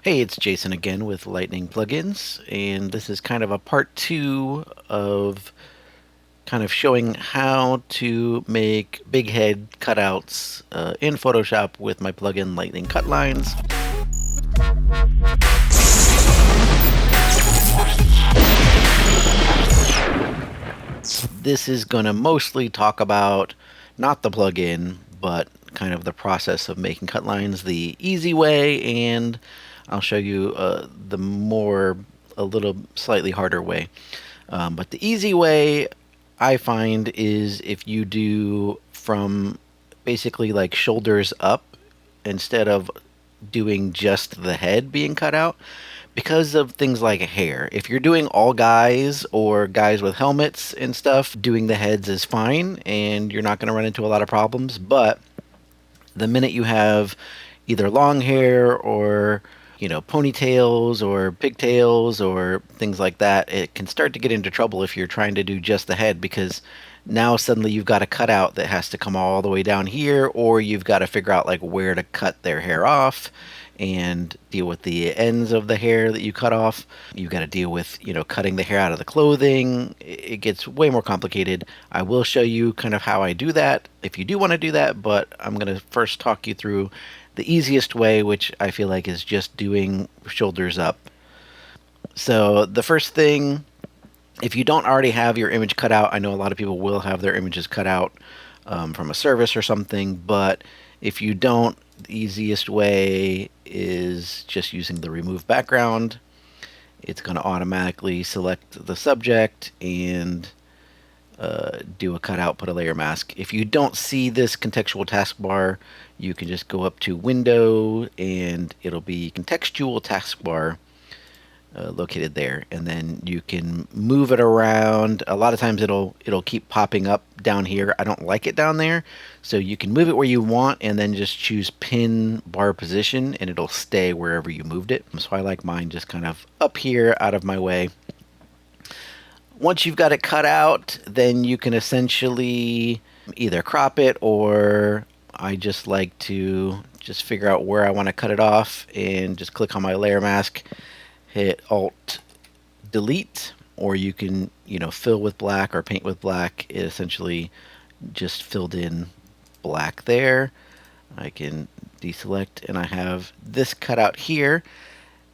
Hey, it's Jason again with Lightning Plugins, and this is kind of a part two of kind of showing how to make big head cutouts in Photoshop with my plugin Lightning Cutlines. This is going to mostly talk about not the plugin, but kind of the process of making cutlines the easy way, and I'll show you a little slightly harder way. But the easy way I find is if you do from basically like shoulders up instead of doing just the head being cut out because of things like hair. If you're doing all guys or guys with helmets and stuff, doing the heads is fine and you're not going to run into a lot of problems. But the minute you have either long hair or ponytails or pigtails or things like that, it can start to get into trouble if you're trying to do just the head, because now suddenly you've got a cutout that has to come all the way down here, or you've got to figure out like where to cut their hair off and deal with the ends of the hair that you cut off. You've got to deal with, cutting the hair out of the clothing. It gets way more complicated. I will show you kind of how I do that if you do want to do that, but I'm going to first talk you through the easiest way, which I feel like is just doing shoulders up. So the first thing, if you don't already have your image cut out, I know a lot of people will have their images cut out from a service or something, but if you don't, the easiest way is just using the remove background. It's going to automatically select the subject and do a cutout, put a layer mask. If you don't see this contextual taskbar, you can just go up to Window and it'll be contextual taskbar located there, and then you can move it around. A lot of times it'll keep popping up down here. I don't like it down there, so you can move it where you want and then just choose pin bar position and it'll stay wherever you moved it. So I like mine just kind of up here out of my way. Once you've got it cut out, then you can essentially either crop it, or I just like to just figure out where I want to cut it off and just click on my layer mask, hit Alt Delete, or you can, fill with black or paint with black. It essentially just filled in black there. I can deselect and I have this cut out here.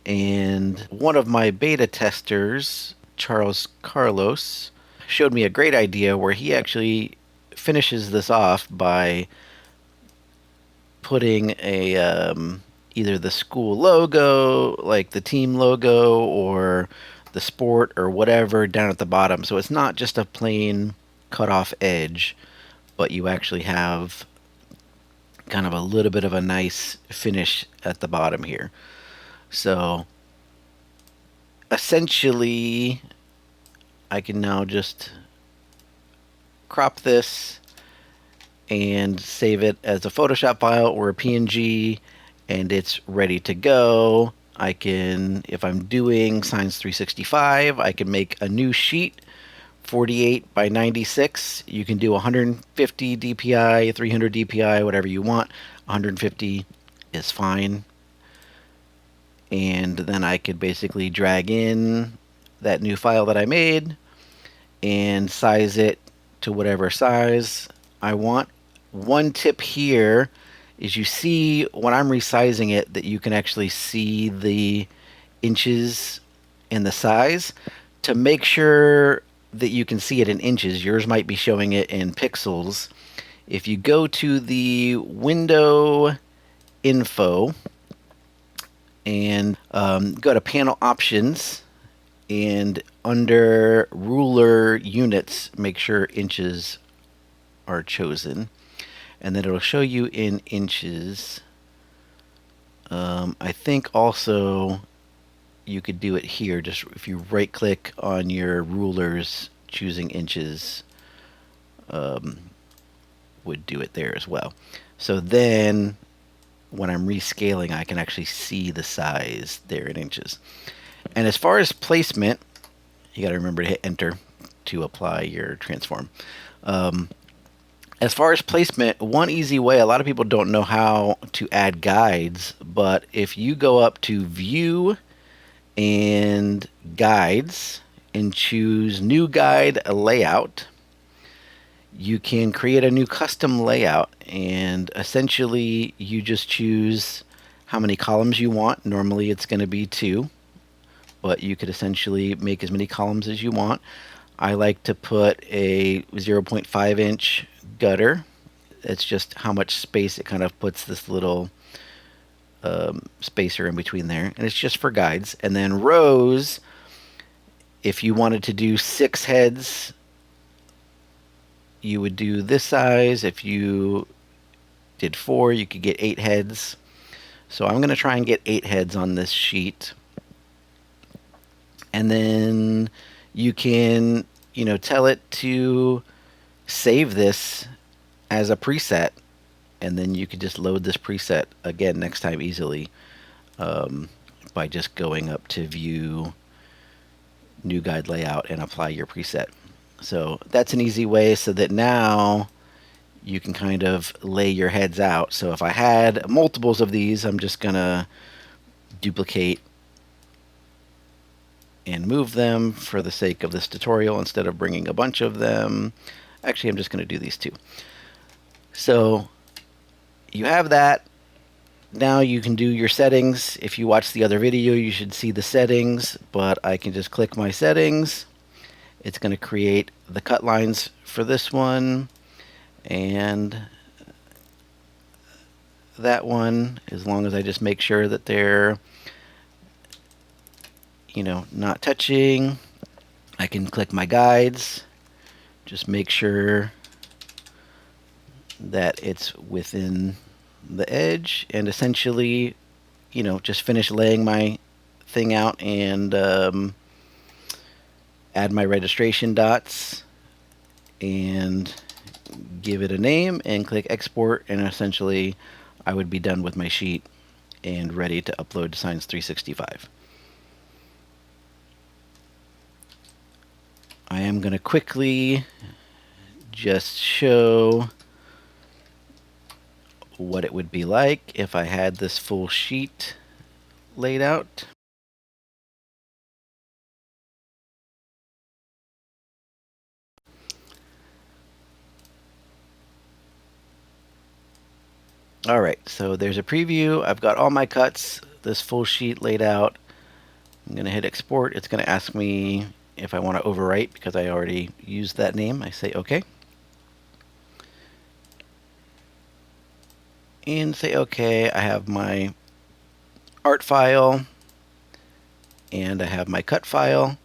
And one of my beta testers, Charles Carlos, showed me a great idea where he actually finishes this off by putting a either the school logo, like the team logo, or the sport or whatever down at the bottom. So it's not just a plain cut off edge, but you actually have kind of a little bit of a nice finish at the bottom here. So essentially I can now just crop this and save it as a Photoshop file or a PNG, and it's ready to go. I can, if I'm doing Science 365, I can make a new sheet, 48 by 96. You can do 150 DPI, 300 DPI, whatever you want. 150 is fine. And then I could basically drag in that new file that I made and size it to whatever size I want. One tip here is you see when I'm resizing it that you can actually see the inches and the size. To make sure that you can see it in inches, yours might be showing it in pixels. If you go to the window info and go to panel options, and under ruler units, make sure inches are chosen, and then it'll show you in inches. I think also you could do it here. Just if you right click on your rulers, choosing inches would do it there as well. So then when I'm rescaling, I can actually see the size there in inches. And as far as placement, you got to remember to hit enter to apply your transform. As far as placement, one easy way, a lot of people don't know how to add guides, but if you go up to View and Guides and choose New Guide Layout, you can create a new custom layout, and essentially you just choose how many columns you want. Normally it's going to be 2, but you could essentially make as many columns as you want. I like to put a 0.5 inch gutter. It's just how much space it kind of puts this little spacer in between there, and it's just for guides. And then rows, if you wanted to do 6 heads, you would do this size. If you did 4, you could get 8 heads. So I'm going to try and get 8 heads on this sheet. And then you can, tell it to save this as a preset, and then you could just load this preset again next time easily by just going up to View, New Guide Layout, and apply your preset. So that's an easy way so that now you can kind of lay your heads out. So if I had multiples of these, I'm just going to duplicate and move them for the sake of this tutorial instead of bringing a bunch of them. Actually, I'm just going to do these 2. So you have that. Now you can do your settings. If you watch the other video, you should see the settings, but I can just click my settings. It's going to create the cut lines for this one and that one, as long as I just make sure that they're, not touching. I can click my guides, just make sure that it's within the edge, and essentially, just finish laying my thing out and add my registration dots and give it a name and click export, and essentially I would be done with my sheet and ready to upload to Science 365. I am going to quickly just show what it would be like if I had this full sheet laid out. Alright, so there's a preview. I've got all my cuts, this full sheet laid out. I'm going to hit export. It's going to ask me if I want to overwrite because I already used that name. I say OK. And say OK. I have my art file and I have my cut file.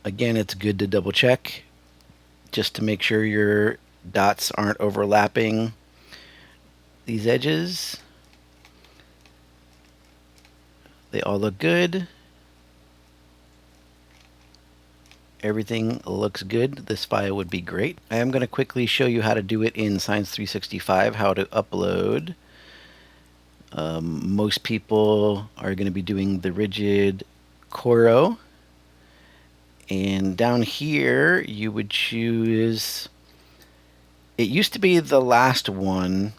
Again, it's good to double check just to make sure your dots aren't overlapping these edges. They all look good. Everything looks good. This file would be great. I am going to quickly show you how to do it in Science 365, how to upload. Most people are going to be doing the rigid Coro. And down here, you would choose, it used to be the last one,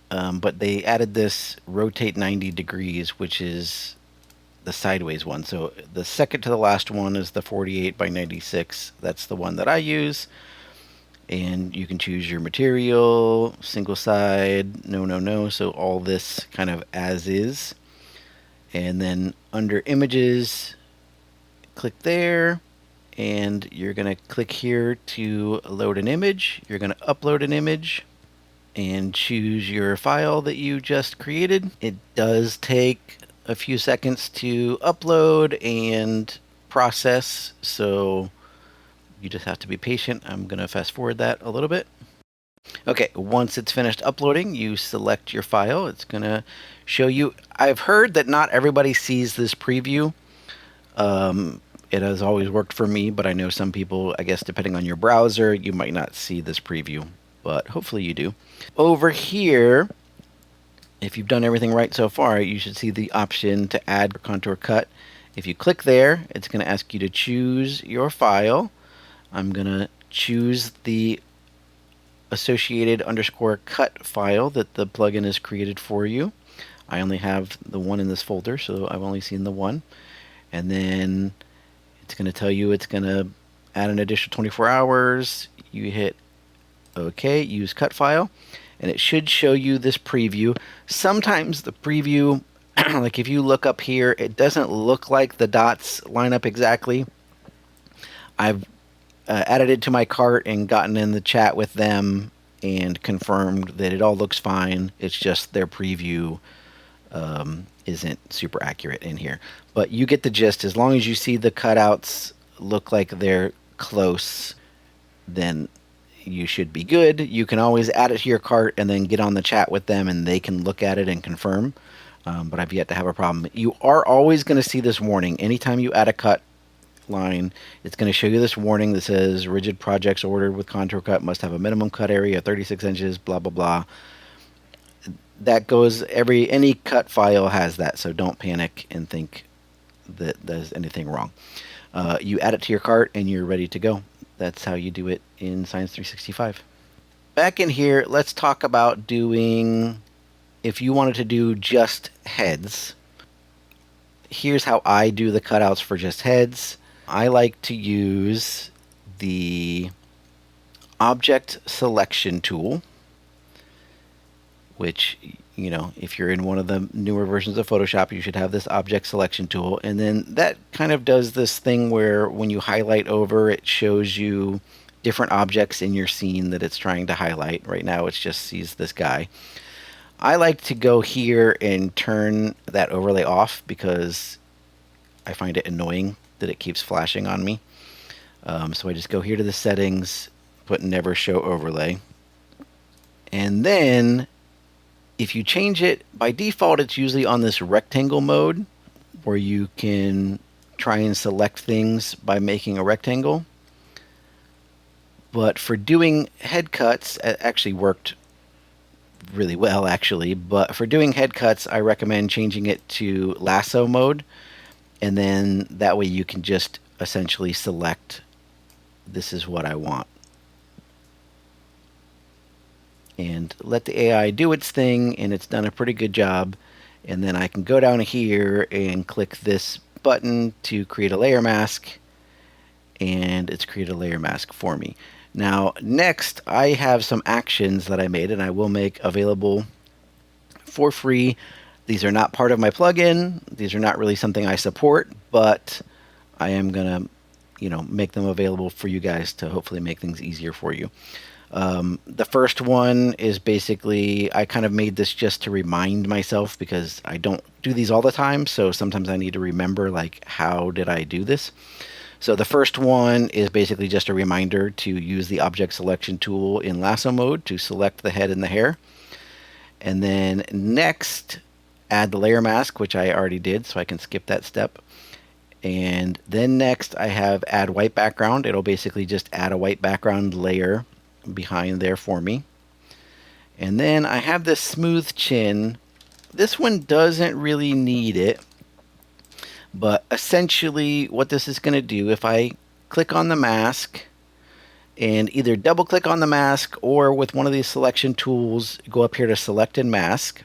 but they added this rotate 90 degrees, which is the sideways one. So the second to the last one is the 48 by 96. That's the one that I use. And you can choose your material, single side, no. So all this kind of as is. And then under images, click there. And you're going to click here to load an image. You're going to upload an image and choose your file that you just created. It does take a few seconds to upload and process, so you just have to be patient. I'm going to fast forward that a little bit. Okay, once it's finished uploading, you select your file. It's going to show you. I've heard that not everybody sees this preview. It has always worked for me, but I know some people, I guess depending on your browser, you might not see this preview, but hopefully you do. Over here, if you've done everything right so far, you should see the option to add contour cut. If you click there, it's going to ask you to choose your file. I'm going to choose the associated underscore cut file that the plugin has created for you. I only have the one in this folder, so I've only seen the one. And then it's going to tell you it's going to add an additional 24 hours. You hit OK, use cut file, and it should show you this preview. Sometimes the preview, like if you look up here, it doesn't look like the dots line up exactly. I've added it to my cart and gotten in the chat with them and confirmed that it all looks fine. It's just their preview isn't super accurate in here. But you get the gist. As long as you see the cutouts look like they're close, then you should be good. You can always add it to your cart and then get on the chat with them and they can look at it and confirm. But I've yet to have a problem. You are always going to see this warning. Anytime you add a cut line, it's going to show you this warning that says rigid projects ordered with contour cut must have a minimum cut area of 36 inches, blah, blah, blah. That goes any cut file has that, so don't panic and think that there's anything wrong. You add it to your cart and you're ready to go. That's how you do it in Science 365. Back in here, let's talk about doing, if you wanted to do just heads. Here's how I do the cutouts for just heads. I like to use the object selection tool, which, you know, if you're in one of the newer versions of Photoshop, you should have this object selection tool. And then that kind of does this thing where when you highlight over, it shows you different objects in your scene that it's trying to highlight. Right now, it just sees this guy. I like to go here and turn that overlay off because I find it annoying that it keeps flashing on me. So I just go here to the settings, put never show overlay. And then if you change it, by default, it's usually on this rectangle mode where you can try and select things by making a rectangle. But for doing head cuts, it actually worked really well, actually. But for doing head cuts, I recommend changing it to lasso mode. And then that way you can just essentially select, this is what I want. And let the AI do its thing, and it's done a pretty good job. And then I can go down here and click this button to create a layer mask, and it's created a layer mask for me. Now, next, I have some actions that I made, and I will make available for free. These are not part of my plugin. These are not really something I support, but I am going to, make them available for you guys to hopefully make things easier for you. The first one is basically, I kind of made this just to remind myself because I don't do these all the time. So sometimes I need to remember, like, how did I do this? So the first one is basically just a reminder to use the object selection tool in lasso mode to select the head and the hair. And then next, add the layer mask, which I already did, so I can skip that step. And then next, I have add white background. It'll basically just add a white background layer behind there for me. And then I have this smooth chin. This one doesn't really need it, but essentially what this is going to do, if I click on the mask and either double click on the mask or with one of these selection tools, go up here to select and mask,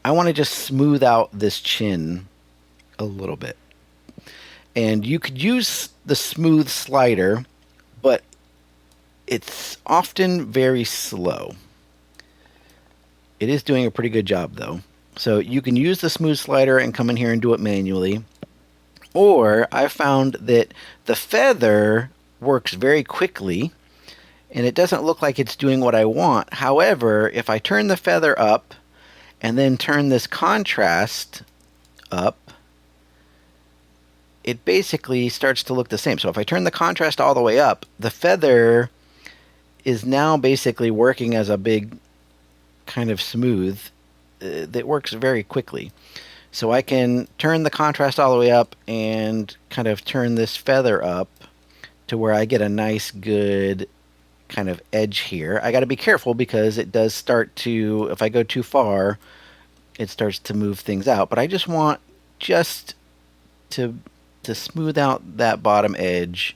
I want to just smooth out this chin a little bit. And you could use the smooth slider, but it's often very slow. It is doing a pretty good job though. So you can use the smooth slider and come in here and do it manually. Or I found that the feather works very quickly and it doesn't look like it's doing what I want. However, if I turn the feather up and then turn this contrast up, it basically starts to look the same. So if I turn the contrast all the way up, the feather is now basically working as a big kind of smooth that works very quickly. So I can turn the contrast all the way up and kind of turn this feather up to where I get a nice good kind of edge here. I got to be careful because it does start to, if I go too far, it starts to move things out. But I just want to smooth out that bottom edge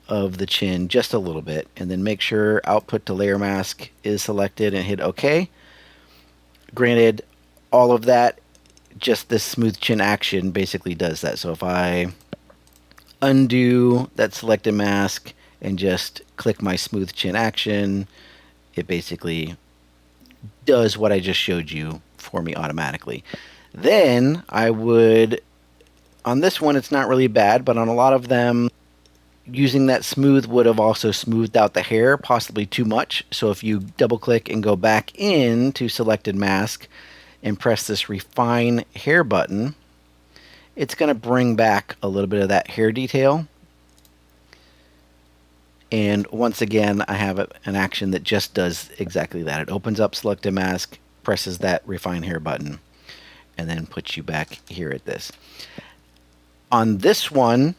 of the chin just a little bit, and then make sure output to layer mask is selected and hit OK. Granted, all of that, just this smooth chin action basically does that. So if I undo that selected mask and just click my smooth chin action, it basically does what I just showed you for me automatically. Then I would, on this one, it's not really bad, but on a lot of them, using that smooth would have also smoothed out the hair, possibly too much. So if you double click and go back into selected mask and press this refine hair button, it's going to bring back a little bit of that hair detail. And once again, I have an action that just does exactly that. It opens up selected mask, presses that refine hair button, and then puts you back here at this. On this one,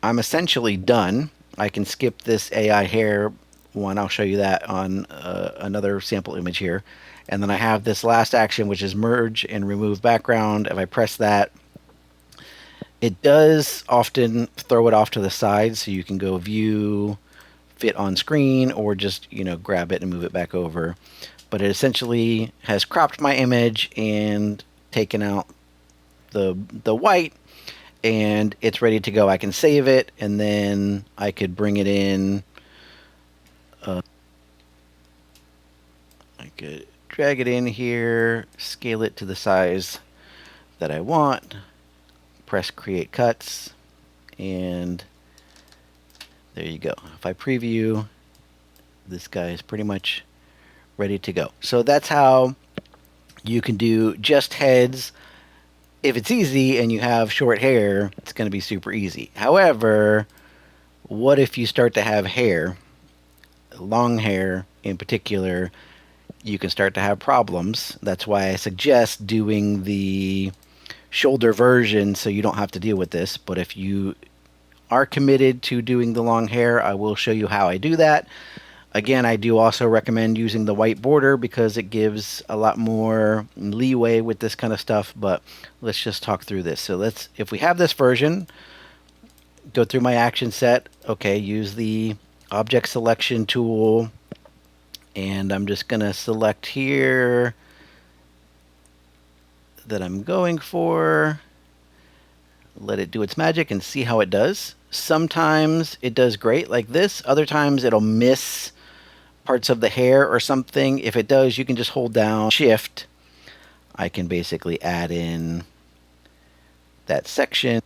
I'm essentially done. I can skip this AI hair one. I'll show you that on another sample image here. And then I have this last action, which is merge and remove background. If I press that, it does often throw it off to the side, so you can go view, fit on screen, or just, grab it and move it back over. But it essentially has cropped my image and taken out the white, and it's ready to go. I can save it, and then I could bring it in. I could drag it in here, scale it to the size that I want, press create cuts, and there you go. If I preview, this guy is pretty much ready to go. So that's how you can do just heads. If it's easy and you have short hair, it's going to be super easy. However, what if you start to have hair, long hair in particular? You can start to have problems. That's why I suggest doing the shoulder version so you don't have to deal with this. But if you are committed to doing the long hair, I will show you how I do that. Again, I do also recommend using the white border because it gives a lot more leeway with this kind of stuff, but let's just talk through this. So if we have this version, go through my action set. Okay, use the object selection tool, and I'm just going to select here that I'm going for. Let it do its magic and see how it does. Sometimes it does great like this. Other times it'll miss parts of the hair or something. If it does, you can just hold down Shift. I can basically add in that section.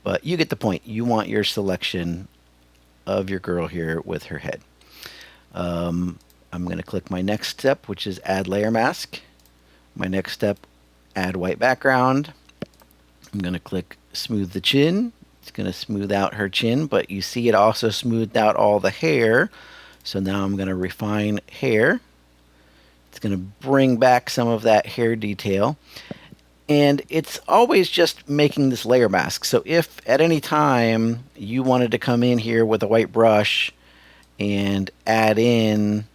But you get the point. You want your selection of your girl here with her head. I'm going to click my next step, which is add layer mask. My next step, add white background. I'm going to click smooth the chin. It's going to smooth out her chin, but you see it also smoothed out all the hair. So now I'm going to refine hair. It's going to bring back some of that hair detail. And it's always just making this layer mask. So if at any time you wanted to come in here with a white brush and add in,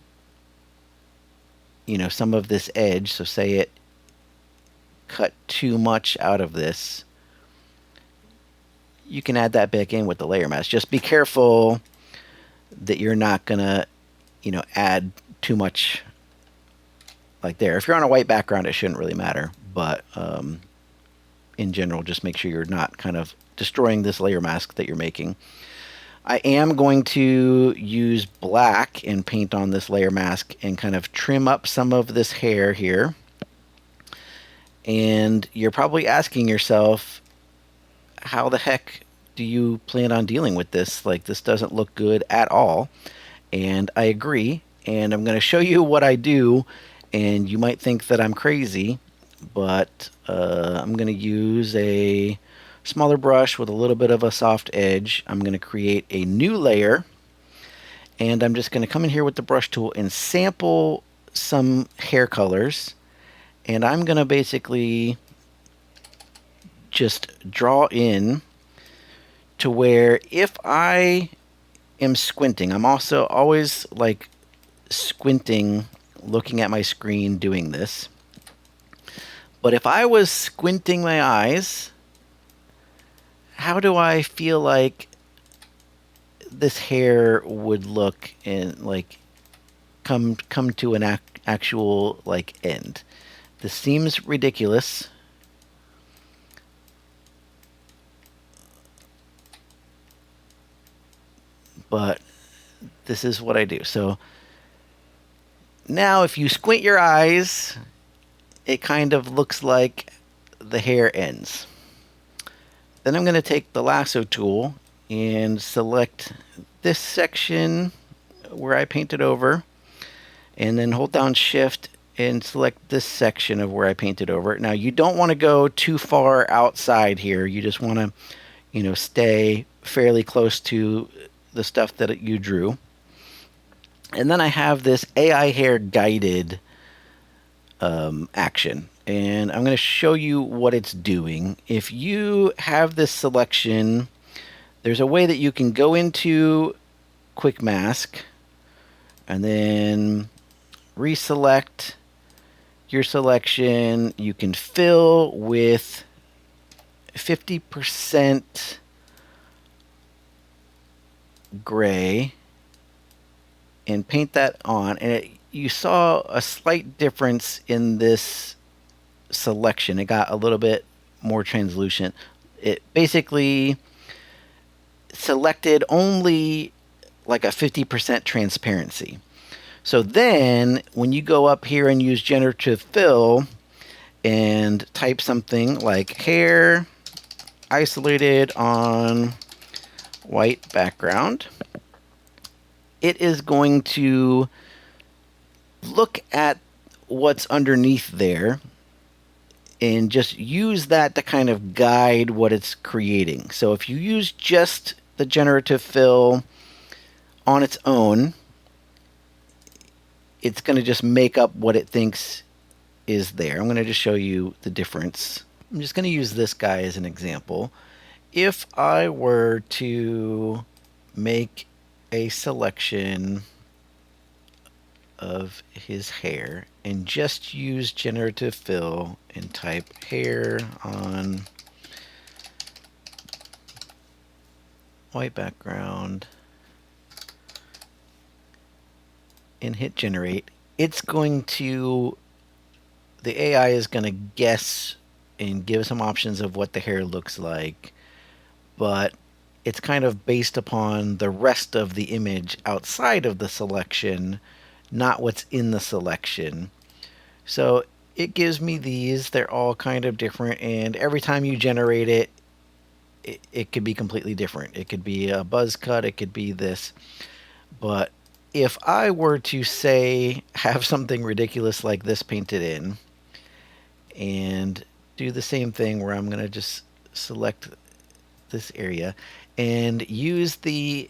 some of this edge, so say it cut too much out of this, you can add that back in with the layer mask. Just be careful that you're not gonna, add too much like there. If you're on a white background, it shouldn't really matter, but in general, just make sure you're not kind of destroying this layer mask that you're making. I am going to use black and paint on this layer mask and kind of trim up some of this hair here. And you're probably asking yourself, how the heck do you plan on dealing with this? Like, this doesn't look good at all. And I agree. And I'm going to show you what I do. And you might think that I'm crazy, but I'm going to use a smaller brush with a little bit of a soft edge. I'm going to create a new layer. And I'm just going to come in here with the brush tool and sample some hair colors. And I'm going to basically just draw in to where if I am squinting, I'm also always like squinting, looking at my screen doing this. But if I was squinting my eyes, how do I feel like this hair would look and like come to an actual like end. This seems ridiculous, but this is what I do. So now if you squint your eyes, it kind of looks like the hair ends. Then I'm going to take the lasso tool and select this section where I painted over, and then hold down shift and select this section of where I painted over. Now you don't want to go too far outside here. You just want to, stay fairly close to the stuff that you drew. And then I have this AI hair guided action, and I'm going to show you what it's doing. If you have this selection, there's a way that you can go into quick mask and then reselect your selection. You can fill with 50% gray and paint that on, and you saw a slight difference in this selection. It got a little bit more translucent. It basically selected only like a 50% transparency. So then when you go up here and use generative fill and type something like hair isolated on white background, it is going to look at what's underneath there and just use that to kind of guide what it's creating. So if you use just the generative fill on its own, it's going to just make up what it thinks is there. I'm going to just show you the difference. I'm just going to use this guy as an example. If I were to make a selection of his hair and just use generative fill and type hair on white background and hit generate, it's going to, the AI is going to guess and give some options of what the hair looks like, but it's kind of based upon the rest of the image outside of the selection, not what's in the selection. So it gives me these. They're all kind of different, and every time you generate it, it could be completely different. It could be a buzz cut, it could be this. But if I were to say have something ridiculous like this painted in and do the same thing where I'm going to just select this area and use the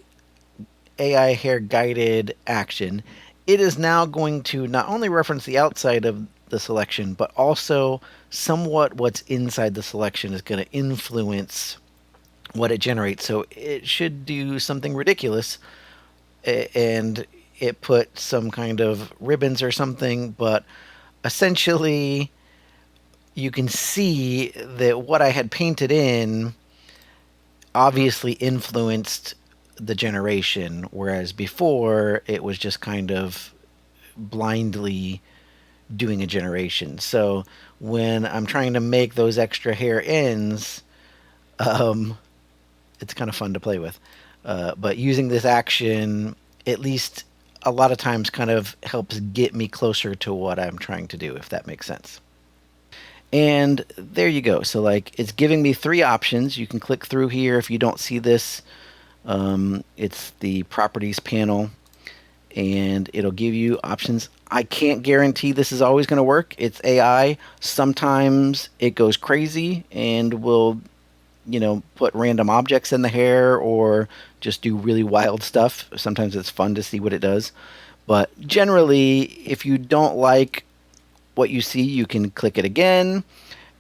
AI hair guided action, it is now going to not only reference the outside of the selection, but also somewhat what's inside the selection is going to influence what it generates. So it should do something ridiculous, and it put some kind of ribbons or something, but essentially you can see that what I had painted in obviously influenced the generation, whereas before it was just kind of blindly doing a generation. So when I'm trying to make those extra hair ends, it's kind of fun to play with. But using this action, at least a lot of times, kind of helps get me closer to what I'm trying to do, if that makes sense. And there you go. So like it's giving me 3 options. You can click through here if you don't see this. It's the properties panel, and it'll give you options. I can't guarantee this is always going to work. It's AI. Sometimes it goes crazy and will, put random objects in the hair or just do really wild stuff. Sometimes it's fun to see what it does. But generally, if you don't like what you see, you can click it again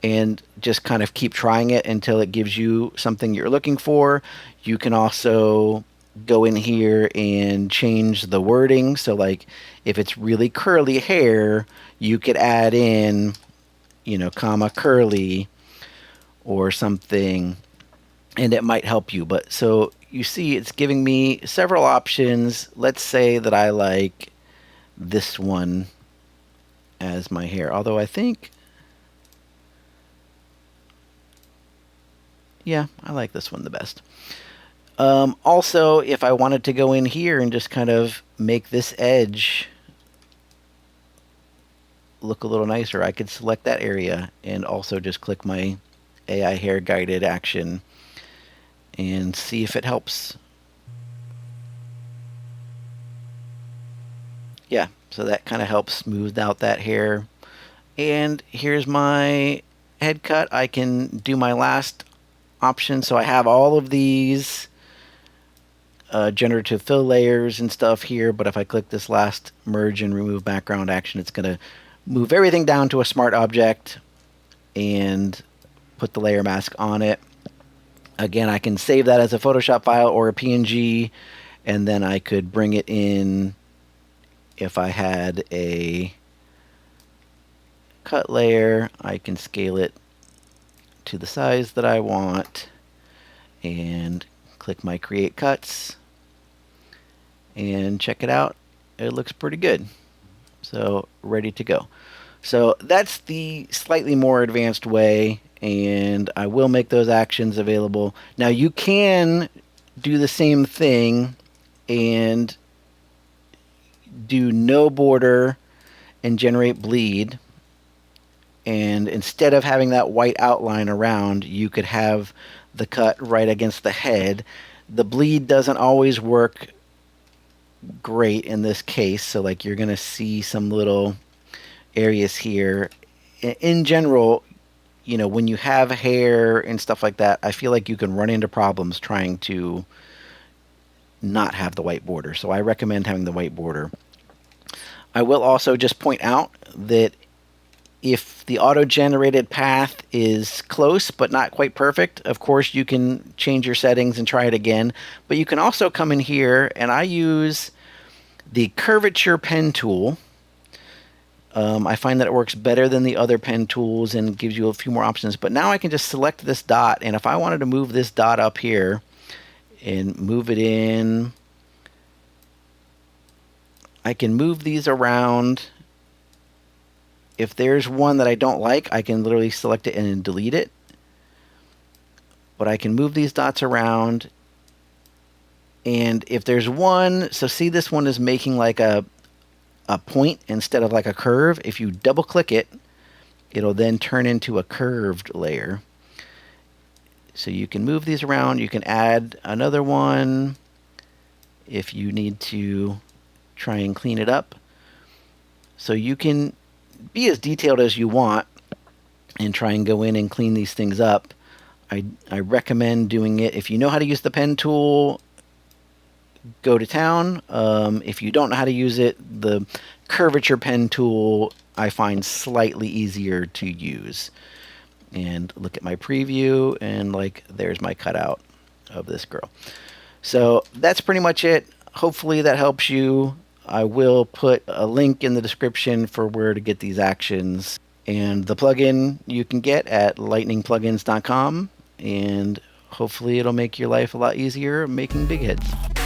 and just kind of keep trying it until it gives you something you're looking for. You can also go in here and change the wording. So like if it's really curly hair, you could add in, comma curly or something, and it might help you. But so you see it's giving me several options. Let's say that I like this one as my hair, although I think, yeah, I like this one the best. Also, if I wanted to go in here and just kind of make this edge look a little nicer, I could select that area and also just click my AI hair guided action and see if it helps. Yeah, so that kind of helps smooth out that hair. And here's my head cut. I can do my last option. So I have all of these generative fill layers and stuff here, but if I click this last merge and remove background action, it's going to move everything down to a smart object and put the layer mask on it. Again, I can save that as a Photoshop file or a PNG, and then I could bring it in if I had a cut layer. I can scale it to the size that I want and click my create cuts and check it out. It looks pretty good. So ready to go. So that's the slightly more advanced way, and I will make those actions available. Now you can do the same thing and do no border and generate bleed, and instead of having that white outline around, you could have the cut right against the head. The bleed doesn't always work great in this case, so like you're gonna see some little areas here. In general, you know, when you have hair and stuff like that, I feel like you can run into problems trying to not have the white border, so I recommend having the white border. I will also just point out that if the auto-generated path is close but not quite perfect, of course you can change your settings and try it again. But you can also come in here, and I use the curvature pen tool. I find that it works better than the other pen tools and gives you a few more options. But now I can just select this dot, and if I wanted to move this dot up here and move it in, I can move these around. If there's one that I don't like, I can literally select it and delete it. But I can move these dots around. And if there's one, so see this one is making like a point instead of like a curve. If you double click it, it'll then turn into a curved layer. So you can move these around. You can add another one if you need to try and clean it up. So you can be as detailed as you want and try and go in and clean these things up. I recommend doing it. If you know how to use the pen tool, go to town. If you don't know how to use it, the curvature pen tool I find slightly easier to use. And look at my preview, and like there's my cutout of this girl. So that's pretty much it. Hopefully that helps you. I will put a link in the description for where to get these actions. And the plugin you can get at lightningplugins.com, and hopefully it'll make your life a lot easier making big heads.